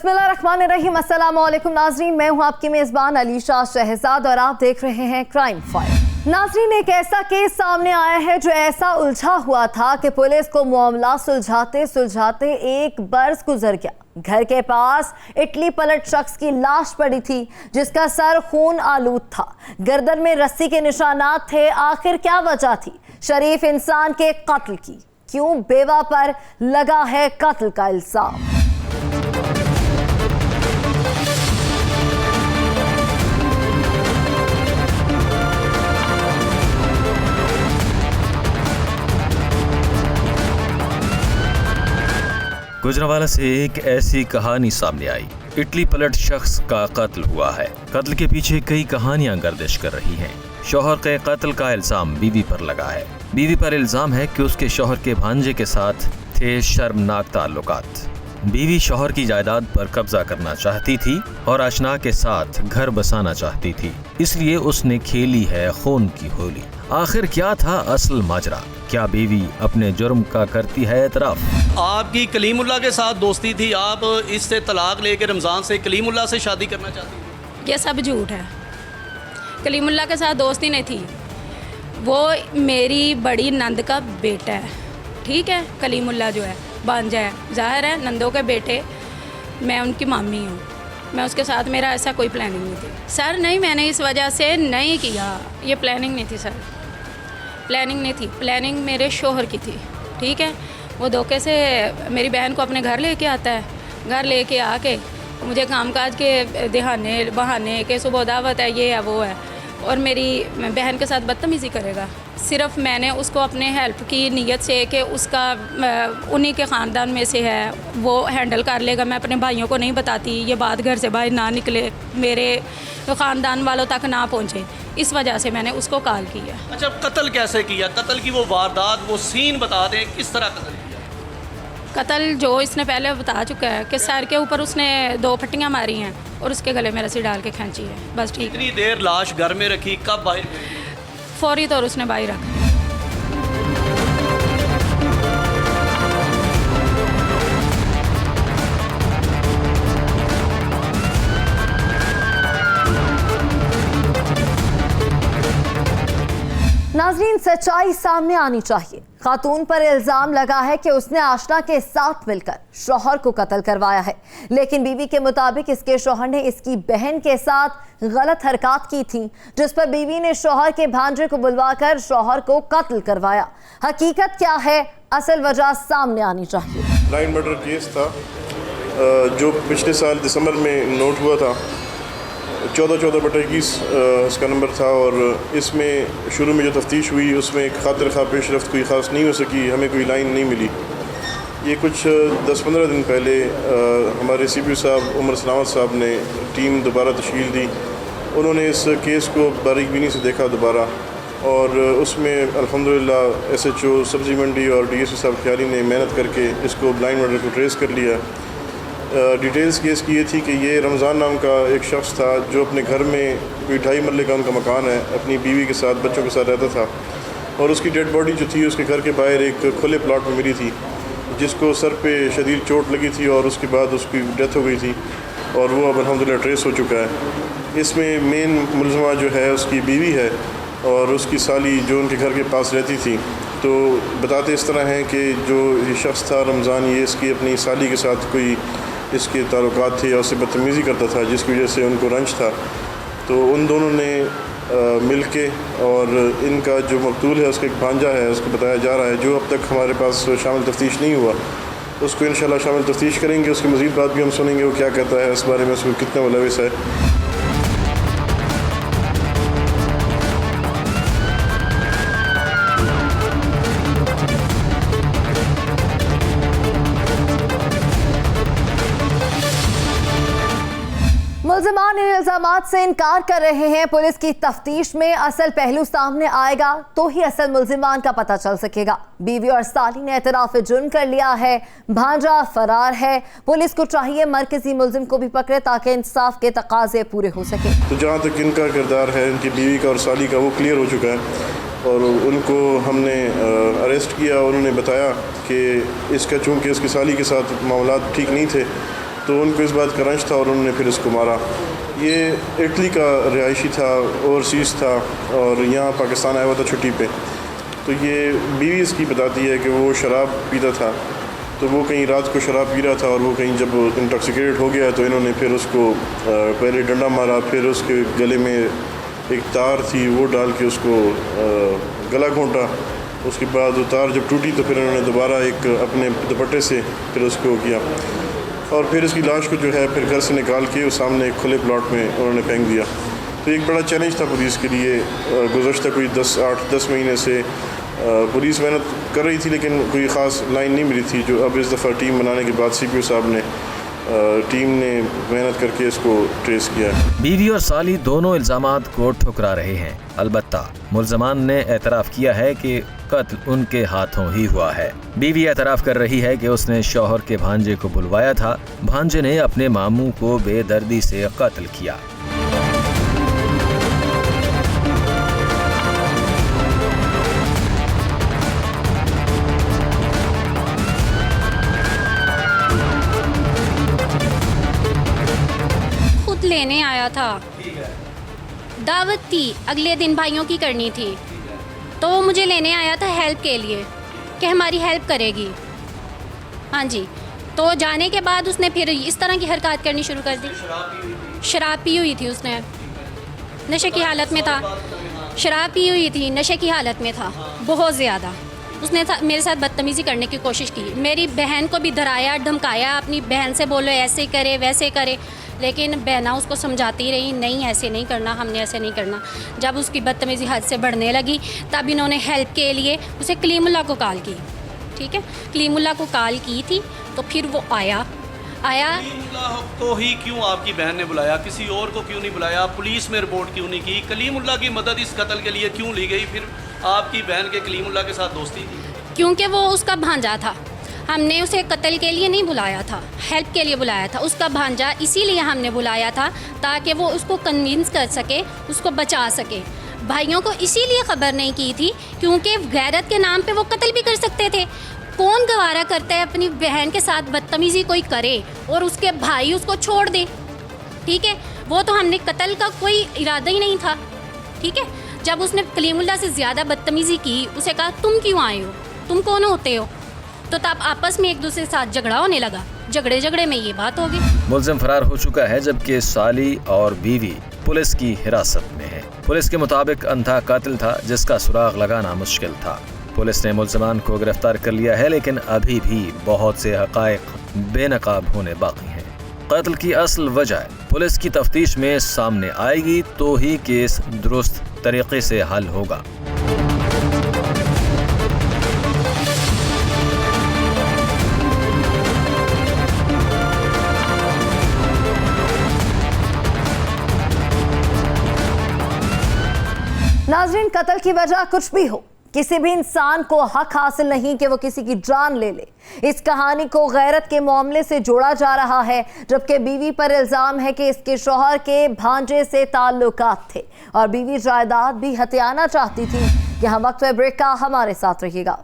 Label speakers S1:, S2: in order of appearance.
S1: बिस्मिल्लाहिर्रहमानिर्रहीम। अस्सलाम वालेकुम नाजरीन, मैं हूं आपकी मेज़बान अलीशा शहजाद और आप देख रहे हैं क्राइम फाइल। नाजरीन, एक ऐसा केस सामने आया है जो ऐसा उलझा हुआ था कि पुलिस को मामला सुलझाते सुलझाते एक बरस गुजर गया। घर के पास इटली पलट शख्स की लाश पड़ी थी जिसका सर खून आलूद था, गर्दन में रस्सी के निशानात थे। आखिर क्या वजह थी शरीफ इंसान के कत्ल की? क्यों बेवा पर लगा है कत्ल का इल्जाम?
S2: गुजरांवाला से एक ऐसी कहानी सामने आई। इटली पलट शख्स का कत्ल हुआ है। कत्ल के पीछे कई कहानियां गर्दिश कर रही हैं। शौहर के कत्ल का इल्जाम बीवी पर लगा है। बीवी पर इल्जाम है कि उसके शौहर के भांजे के साथ थे शर्मनाक ताल्लुकात। बीवी शौहर की जायदाद पर कब्जा करना चाहती थी और आशना के साथ घर बसाना चाहती थी, इसलिए उसने खेली है खून की होली। आखिर क्या था असल माजरा? क्या बीवी अपने जुर्म का करती है एतराफ?
S3: आपकी कलीमुल्लाह के साथ दोस्ती थी, आप इससे तलाक लेके रमज़ान से कलीमुल्लाह से शादी करना चाहती थी?
S4: ये सब झूठ है। कलीमुल्लाह के साथ दोस्ती नहीं थी। वो मेरी बड़ी नंद का बेटा है, ठीक है। कलीमुल्लाह जो है भांजा है, जाहिर है नंदों के बेटे, मैं उनकी मामी हूँ। मैं उसके साथ, मेरा ऐसा कोई प्लानिंग नहीं थी सर। नहीं, मैंने इस वजह से नहीं किया। ये प्लानिंग नहीं थी सर, प्लानिंग नहीं थी। प्लानिंग मेरे शोहर की थी, ठीक है। वो धोखे से मेरी बहन को अपने घर लेके आता है। घर लेके आके मुझे कामकाज के बहाने के सुबह दावत है, ये है वो है, और मेरी बहन के साथ बदतमीज़ी करेगा। सिर्फ मैंने उसको अपने हेल्प की नीयत से कि उसका उन्हीं के ख़ानदान में से है, वो हैंडल कर लेगा। मैं अपने भाइयों को नहीं बताती, ये बात घर से बाहर ना निकले, मेरे ख़ानदान वालों तक ना पहुँचे। इस वजह से मैंने उसको कॉल किया।
S3: अच्छा, कत्ल कैसे किया? कत्ल की वो वारदात, वो सीन बता दें, किस तरह कत्ल किया?
S4: कत्ल जो इसने पहले बता चुका है कि सर के ऊपर उसने 2 फट्टियाँ मारी हैं और उसके गले में रस्सी डाल के खींची है, बस ठीक।
S3: इतनी देर लाश घर में रखी, कब बाहर?
S4: फौरी तौर उसने बाहर रखा।
S1: नाजरीन, सच्चाई सामने आनी चाहिए। खातून पर इल्जाम लगा है कि उसने आशना के साथ मिलकर शौहर को कत्ल करवाया है, लेकिन बीवी के मुताबिक इसके शौहर ने इसकी बहन के साथ गलत हरकत की थी, जिस पर बीवी ने शौहर के भांजे को बुलवाकर शौहर को कत्ल करवाया। हकीकत क्या है, असल वजह सामने आनी चाहिए।
S5: लाइन मर्डर केस था जो पिछले साल दिसंबर में नोट हुआ था। 14/21 इसका नंबर था, और इसमें शुरू में जो तफ्तीश हुई उसमें खातिर खा पेशरफ्त कोई ख़ास नहीं हो सकी, हमें कोई लाइन नहीं मिली। ये कुछ 10-15 दिन पहले हमारे CPO साहब उमर सलामत साहब ने टीम दोबारा तश्कील दी। उन्होंने इस केस को बारीक बीनी से देखा दोबारा, और उसमें अल्हम्दुलिल्लाह SHO सब्ज़ी मंडी और DSP साहब ख्याली ने मेहनत करके इसको ब्लाइंड मर्डर को ट्रेस कर लिया। डिटेल्स केस की ये थी कि ये रमज़ान नाम का एक शख्स था जो अपने घर में कोई 2.5 मरले का उनका मकान है, अपनी बीवी के साथ बच्चों के साथ रहता था, और उसकी डेड बॉडी जो थी उसके घर के बाहर एक खुले प्लॉट में मिली थी, जिसको सर पे शदीद चोट लगी थी और उसके बाद उसकी डेथ हो गई थी, और वो अब अल्हम्दुलिल्लाह ट्रेस हो चुका है। इसमें मेन मुलज़मा जो है उसकी बीवी है और उसकी साली जो उनके घर के पास रहती थी। तो बताते इस तरह हैं कि जो ये शख्स था रमज़ान, ये इसकी अपनी साली के साथ कोई इसके ताल्लुकात थे और उससे बदतमीज़ी करता था, जिसकी वजह से उनको रंज था। तो उन दोनों ने मिल के, और इनका जो मकतूल है उसका एक भांजा है, उसको बताया जा रहा है, जो अब तक हमारे पास शामिल तफ्तीश नहीं हुआ, उसको इंशाल्लाह शामिल तफ्तीश करेंगे। उसकी मज़ीद बात भी हम सुनेंगे, वो क्या कहता है इस बारे में, उसको कितना मुलविस है।
S1: मुल्ज़िमान इन इल्ज़ामात से इनकार कर रहे हैं। पुलिस की तफ्तीश में असल पहलू सामने आएगा तो ही असल मुल्ज़िमान का पता चल सकेगा। बीवी और साली ने एतराफ़ जुर्म कर लिया है, भांजा फरार है। पुलिस को चाहिए मरकजी मुल्ज़िम को भी पकड़े ताकि इंसाफ के तकाजे पूरे हो सके।
S5: तो जहाँ तक इनका किरदार है, इनकी बीवी का और साली का, वो क्लियर हो चुका है, और उनको हमने अरेस्ट किया। उन्होंने बताया कि इसका चूँकि इसकी साली के साथ मामलात ठीक नहीं थे, तो उनको इस बात का रंज था और उन्होंने फिर इसको मारा। ये इटली का रिहायशी था, ओवरसीज़ था और यहाँ पाकिस्तान आया हुआ था छुट्टी पे। तो ये बीवी इसकी बताती है कि वो शराब पीता था, तो वो कहीं रात को शराब पी रहा था और वो कहीं जब इंटॉक्सिकेटेड हो गया तो इन्होंने फिर उसको पहले डंडा मारा, फिर उसके गले में एक तार थी वो डाल के उसको गला घोंटा। उसके बाद वो तार जब टूटी तो फिर उन्होंने दोबारा एक अपने दुपट्टे से फिर उसको किया और फिर इसकी लाश को जो है फिर घर से निकाल के उस सामने एक खुले प्लॉट में उन्होंने फेंक दिया। तो एक बड़ा चैलेंज था पुलिस के लिए। गुज़श्ता कोई 8-10 महीने से पुलिस मेहनत कर रही थी लेकिन कोई ख़ास लाइन नहीं मिली थी, जो अब इस दफ़ा टीम बनाने के बाद CPO साहब ने टीम ने मेहनत करके इसको ट्रेस किया है।
S2: बीवी और साली दोनों इल्जामात को ठुकरा रहे हैं। अलबत्ता मुल्ज़मान ने एतराफ़ किया है कि कत्ल उनके हाथों ही हुआ है। बीवी एतराफ़ कर रही है कि उसने शौहर के भांजे को बुलवाया था, भांजे ने अपने मामू को बेदर्दी से कत्ल किया।
S4: लेने आया था, दावत थी, अगले दिन भाइयों की करनी थी, तो वो मुझे लेने आया था हेल्प के लिए कि हमारी हेल्प करेगी। हाँ जी, तो जाने के बाद उसने फिर इस तरह की हरकत करनी शुरू कर दी। शराब पी हुई थी, उसने नशे की हालत में था, शराब पी हुई थी, नशे की हालत में था बहुत ज़्यादा। उसने मेरे साथ बदतमीज़ी करने की कोशिश की, मेरी बहन को भी डराया धमकाया, अपनी बहन से बोलो ऐसे करे वैसे करे, लेकिन बहना उसको समझाती रही, नहीं ऐसे नहीं करना, हमने ऐसे नहीं करना। जब उसकी बदतमीज़ी हद से बढ़ने लगी तब इन्होंने हेल्प के लिए उसे कलीमुल्लाह को कॉल की। ठीक है, कलीमुल्लाह को कॉल की थी तो फिर वो आया।
S3: कलीमुल्लाह को ही क्यों आपकी बहन ने बुलाया, किसी और को क्यों नहीं बुलाया, पुलिस में रिपोर्ट क्यों नहीं की, कलीमुल्लाह की मदद इस कत्ल के लिए क्यों ली गई? फिर आपकी बहन के कलीमुल्लाह के साथ दोस्ती थी?
S4: क्योंकि वो उसका भांजा था, हमने उसे कत्ल के लिए नहीं बुलाया था, हेल्प के लिए बुलाया था। उसका भांजा इसीलिए हमने बुलाया था ताकि वो उसको कन्विंस कर सके, उसको बचा सके। भाइयों को इसीलिए ख़बर नहीं की थी क्योंकि गैरत के नाम पे वो कत्ल भी कर सकते थे। कौन गवारा करता है अपनी बहन के साथ बदतमीज़ी कोई करे और उसके भाई उसको छोड़ दे? ठीक है, वो तो हमने कत्ल का कोई इरादा ही नहीं था। ठीक है, जब उसने कलीमुल्लाह से ज़्यादा बदतमीज़ी की, उसे कहा तुम क्यों आए हो, तुम कौन होते हो, तो तब आपस में एक दूसरे के साथ झगड़ा होने लगा। झगड़े में ये बात हो गई।
S2: मुल्ज़िम फरार हो चुका है जबकि साली और बीवी पुलिस की हिरासत में है। पुलिस के मुताबिक अंधा कातिल था जिसका सुराग लगाना मुश्किल था। पुलिस ने मुल्ज़िमान को गिरफ्तार कर लिया है लेकिन अभी भी बहुत से हक़ाइक़ बेनकाब होने बाकी हैं। कत्ल की असल वजह पुलिस की तफ्तीश में सामने आएगी तो ही केस दुरुस्त तरीके से हल होगा।
S1: नाज़रीन, कत्ल की वजह कुछ भी हो, किसी भी इंसान को हक हासिल नहीं कि वो किसी की जान ले ले। इस कहानी को गैरत के मामले से जोड़ा जा रहा है, जबकि बीवी पर इल्जाम है कि इसके शौहर के भांजे से ताल्लुकात थे और बीवी जायदाद भी हथियाना चाहती थी। यहाँ वक्त ब्रेक का, हमारे साथ रहिएगा।